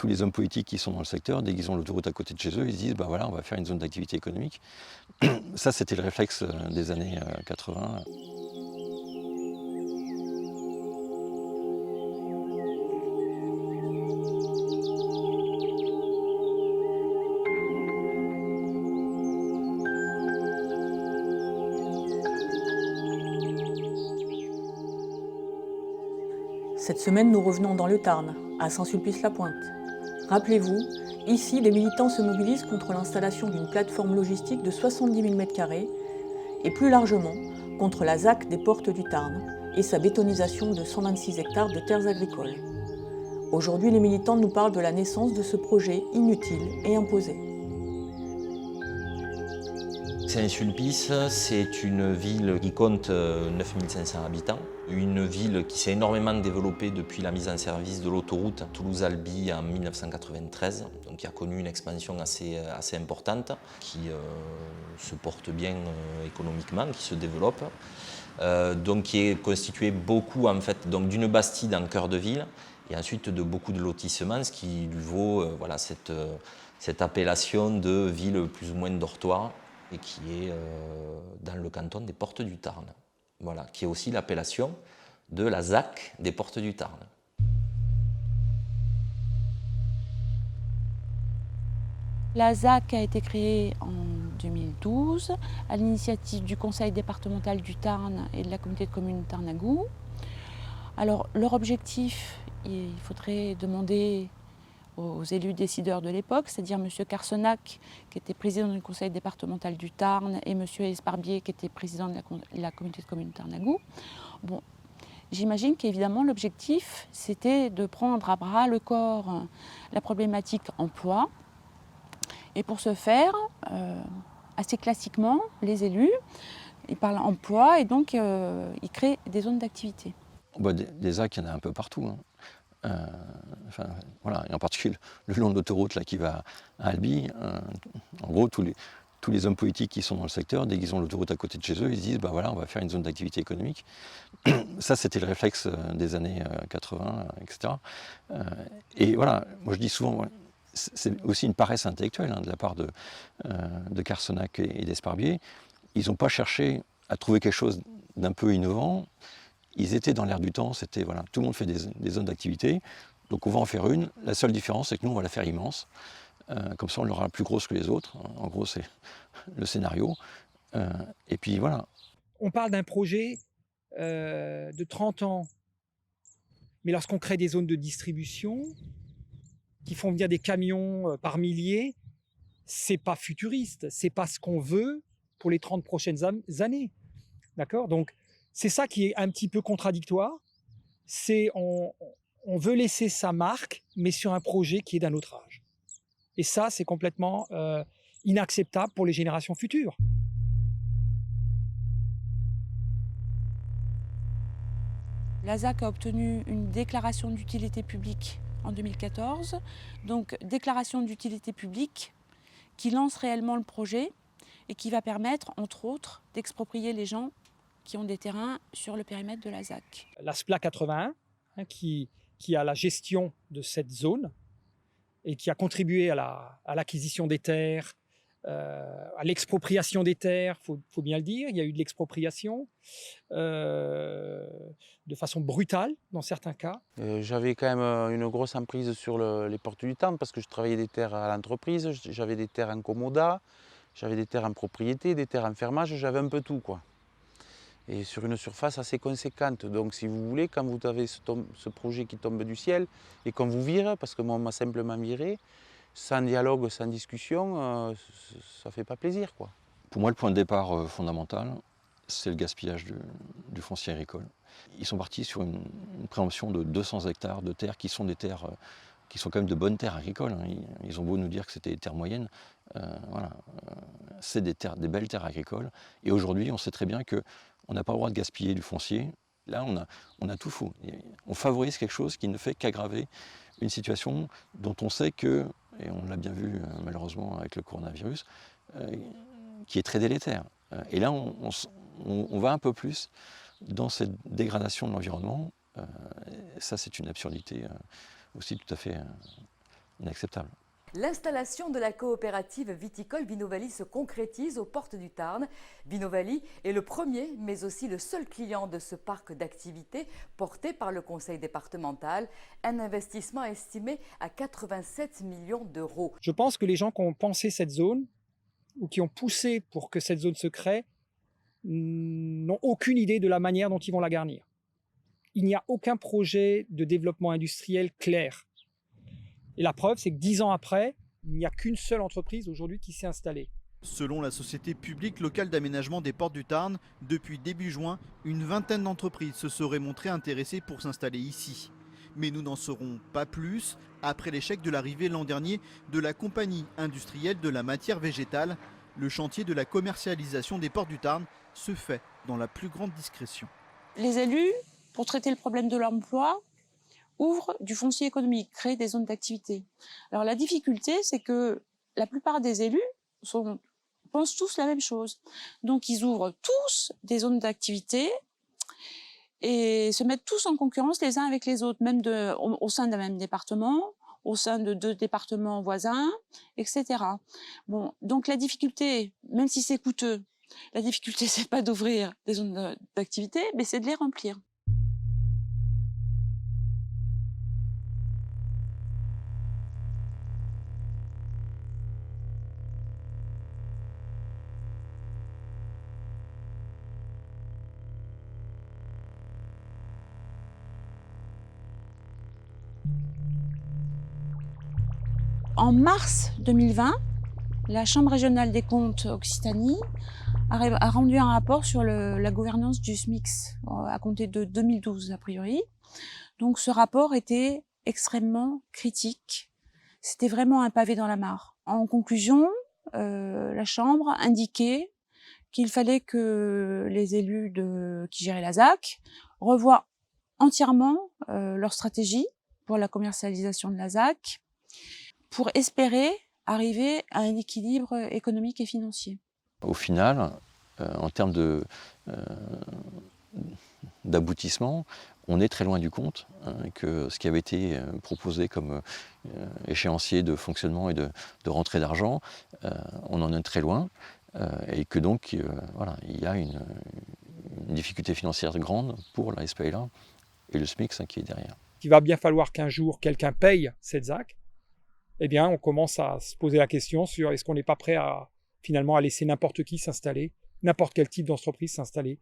tous les hommes politiques qui sont dans le secteur, dès qu'ils ont l'autoroute à côté de chez eux, ils se disent, bah voilà, on va faire une zone d'activité économique. Ça, c'était le réflexe des années 80. Cette semaine, nous revenons dans le Tarn, à Saint-Sulpice-la-Pointe. Rappelez-vous, ici, les militants se mobilisent contre l'installation d'une plateforme logistique de 70 000 m² et plus largement contre la ZAC des Portes du Tarn et sa bétonisation de 126 hectares de terres agricoles. Aujourd'hui, les militants nous parlent de la naissance de ce projet inutile et imposé. Saint-Sulpice, c'est une ville qui compte 9500 habitants, une ville qui s'est énormément développée depuis la mise en service de l'autoroute Toulouse-Albi en 1993, donc qui a connu une expansion assez importante, qui se porte bien économiquement, qui se développe, donc qui est constituée beaucoup en fait d'une bastide en cœur de ville et ensuite de beaucoup de lotissements, ce qui lui vaut voilà, cette appellation de ville plus ou moins dortoir, et qui est dans le canton des Portes du Tarn, voilà, qui est aussi l'appellation de la ZAC des Portes du Tarn. La ZAC a été créée en 2012 à l'initiative du Conseil départemental du Tarn et de la communauté de communes Tarn-à-Goût. Alors leur objectif, il faudrait demander aux élus décideurs de l'époque, c'est-à-dire M. Carsenac, qui était président du conseil départemental du Tarn, et M. Esparbier, qui était président de la communauté de communes Tarn-à-Goût. Bon, j'imagine qu'évidemment l'objectif, c'était de prendre à bras le corps la problématique emploi. Et pour ce faire, assez classiquement, les élus, ils parlent emploi et donc ils créent des zones d'activité. Bah, des ZAC, il y en a un peu partout, hein. Enfin, voilà, et en particulier le long de l'autoroute là, qui va à Albi, en gros tous les hommes politiques qui sont dans le secteur, dès qu'ils ont l'autoroute à côté de chez eux, ils se disent bah voilà, on va faire une zone d'activité économique. Ça, c'était le réflexe des années 80, etc. Et voilà, moi je dis souvent, ouais, c'est aussi une paresse intellectuelle de la part de Carsenac et d'Esparbier. Ils n'ont pas cherché à trouver quelque chose d'un peu innovant. Ils étaient dans l'air du temps, c'était voilà, tout le monde fait des zones d'activité, donc on va en faire une. La seule différence, c'est que nous, on va la faire immense. Comme ça, on l'aura plus grosse que les autres. En gros, c'est le scénario. Et puis voilà. On parle d'un projet de 30 ans, mais lorsqu'on crée des zones de distribution qui font venir des camions par milliers, c'est pas futuriste, c'est pas ce qu'on veut pour les 30 prochaines années. D'accord ? Donc, c'est ça qui est un petit peu contradictoire, c'est on veut laisser sa marque, mais sur un projet qui est d'un autre âge. Et ça, c'est complètement inacceptable pour les générations futures. La ZAC a obtenu une déclaration d'utilité publique en 2014, donc déclaration d'utilité publique qui lance réellement le projet et qui va permettre, entre autres, d'exproprier les gens qui ont des terrains sur le périmètre de la ZAC. La SPLA 81, qui a la gestion de cette zone et qui a contribué à l'acquisition des terres, à l'expropriation des terres, faut bien le dire, il y a eu de l'expropriation de façon brutale dans certains cas. J'avais quand même une grosse emprise sur les Portes du Tarn parce que je travaillais des terres à l'entreprise, j'avais des terres en commodat, j'avais des terres en propriété, des terres en fermage, j'avais un peu tout, quoi. Et sur une surface assez conséquente. Donc si vous voulez, quand vous avez ce projet qui tombe du ciel et qu'on vous vire, parce que moi on m'a simplement viré, sans dialogue, sans discussion, ça ne fait pas plaisir, quoi. Pour moi, le point de départ fondamental, c'est le gaspillage du foncier agricole. Ils sont partis sur une préemption de 200 hectares de terres qui sont des terres qui sont quand même de bonnes terres agricoles. Ils ont beau nous dire que c'était des terres moyennes, voilà, c'est des belles terres agricoles. Et aujourd'hui, on sait très bien qu'on n'a pas le droit de gaspiller du foncier. Là, on a tout faux. On favorise quelque chose qui ne fait qu'aggraver une situation dont on sait que, et on l'a bien vu malheureusement avec le coronavirus, qui est très délétère. Et là, on va un peu plus dans cette dégradation de l'environnement. Ça, c'est une absurdité aussi tout à fait inacceptable. L'installation de la coopérative viticole Vinovaly se concrétise aux portes du Tarn. Vinovaly est le premier, mais aussi le seul client de ce parc d'activités porté par le conseil départemental. Un investissement estimé à 87 millions d'euros. Je pense que les gens qui ont pensé cette zone, ou qui ont poussé pour que cette zone se crée, n'ont aucune idée de la manière dont ils vont la garnir. Il n'y a aucun projet de développement industriel clair. Et la preuve, c'est que 10 ans après, il n'y a qu'une seule entreprise aujourd'hui qui s'est installée. Selon la société publique locale d'aménagement des Portes du Tarn, depuis début juin, une vingtaine d'entreprises se seraient montrées intéressées pour s'installer ici. Mais nous n'en saurons pas plus après l'échec de l'arrivée l'an dernier de la compagnie industrielle de la matière végétale. Le chantier de la commercialisation des Portes du Tarn se fait dans la plus grande discrétion. Les élus, pour traiter le problème de l'emploi, ouvrent du foncier économique, créent des zones d'activité. Alors la difficulté, c'est que la plupart des élus pensent tous la même chose. Donc ils ouvrent tous des zones d'activité et se mettent tous en concurrence les uns avec les autres, même au sein d'un même département, au sein de 2 départements voisins, etc. Bon, donc la difficulté, même si c'est coûteux, la difficulté, c'est pas d'ouvrir des zones d'activité, mais c'est de les remplir. En mars 2020, la Chambre régionale des comptes Occitanie a rendu un rapport sur la gouvernance du SMICS, à compter de 2012 a priori. Donc ce rapport était extrêmement critique. C'était vraiment un pavé dans la mare. En conclusion, la Chambre indiquait qu'il fallait que les élus qui géraient la ZAC revoient entièrement leur stratégie pour la commercialisation de la ZAC, pour espérer arriver à un équilibre économique et financier. Au final, en termes d'aboutissement, on est très loin du compte, que ce qui avait été proposé comme échéancier de fonctionnement et de rentrée d'argent, on en est très loin, et que donc voilà, il y a une difficulté financière grande pour la SPLA et le SMIC qui est derrière. Il va bien falloir qu'un jour quelqu'un paye cette ZAC. Eh bien, on commence à se poser la question sur est-ce qu'on n'est pas prêt à finalement à laisser n'importe qui s'installer, n'importe quel type d'entreprise s'installer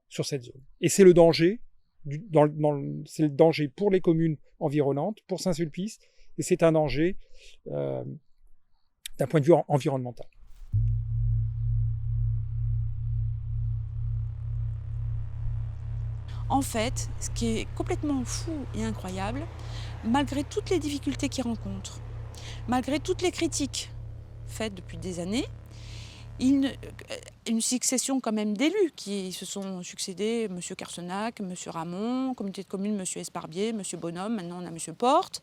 sur cette zone. Et c'est le danger, c'est le danger pour les communes environnantes, pour Saint-Sulpice, et c'est un danger d'un point de vue environnemental. En fait, ce qui est complètement fou et incroyable, malgré toutes les difficultés qu'ils rencontrent, malgré toutes les critiques faites depuis des années, une succession quand même d'élus qui se sont succédés, M. Carsenac, M. Ramon, communauté de communes, M. Esparbier, M. Bonhomme, maintenant on a M. Porte.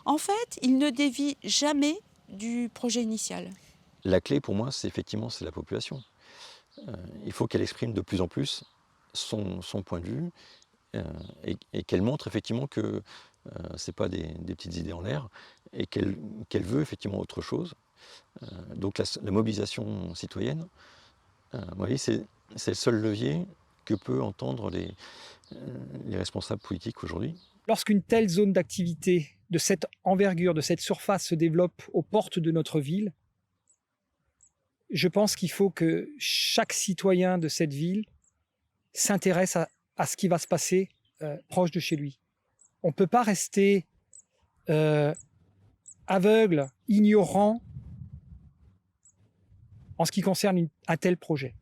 En fait, ils ne dévient jamais du projet initial. La clé pour moi, c'est la population. Il faut qu'elle exprime de plus en plus son point de vue et qu'elle montre effectivement que ce n'est pas des petites idées en l'air et qu'elle veut effectivement autre chose. Donc la mobilisation citoyenne, c'est le seul levier que peut entendre les responsables politiques aujourd'hui. Lorsqu'une telle zone d'activité de cette envergure, de cette surface se développe aux portes de notre ville, je pense qu'il faut que chaque citoyen de cette ville s'intéresse à ce qui va se passer proche de chez lui. On ne peut pas rester aveugle, ignorant en ce qui concerne un tel projet.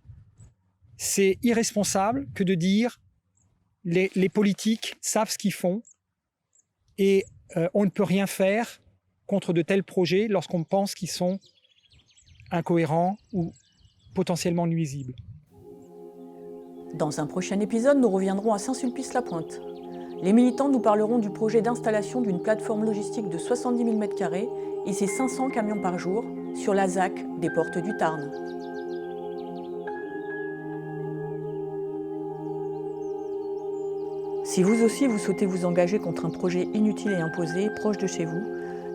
C'est irresponsable que de dire les politiques savent ce qu'ils font et on ne peut rien faire contre de tels projets lorsqu'on pense qu'ils sont incohérents ou potentiellement nuisibles. Dans un prochain épisode, nous reviendrons à Saint-Sulpice-la-Pointe. Les militants nous parleront du projet d'installation d'une plateforme logistique de 70 000 m² et ses 500 camions par jour sur la ZAC des Portes du Tarn. Si vous aussi vous souhaitez vous engager contre un projet inutile et imposé proche de chez vous,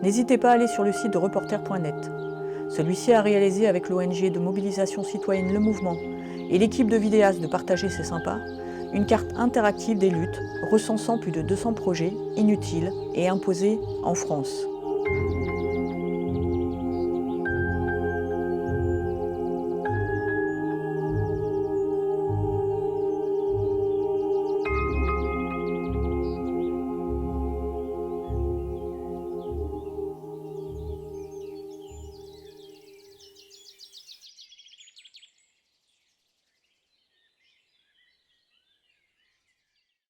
n'hésitez pas à aller sur le site de reporter.net. Celui-ci a réalisé avec l'ONG de mobilisation citoyenne Le Mouvement et l'équipe de vidéastes de Partager c'est sympa, une carte interactive des luttes recensant plus de 200 projets inutiles et imposés en France.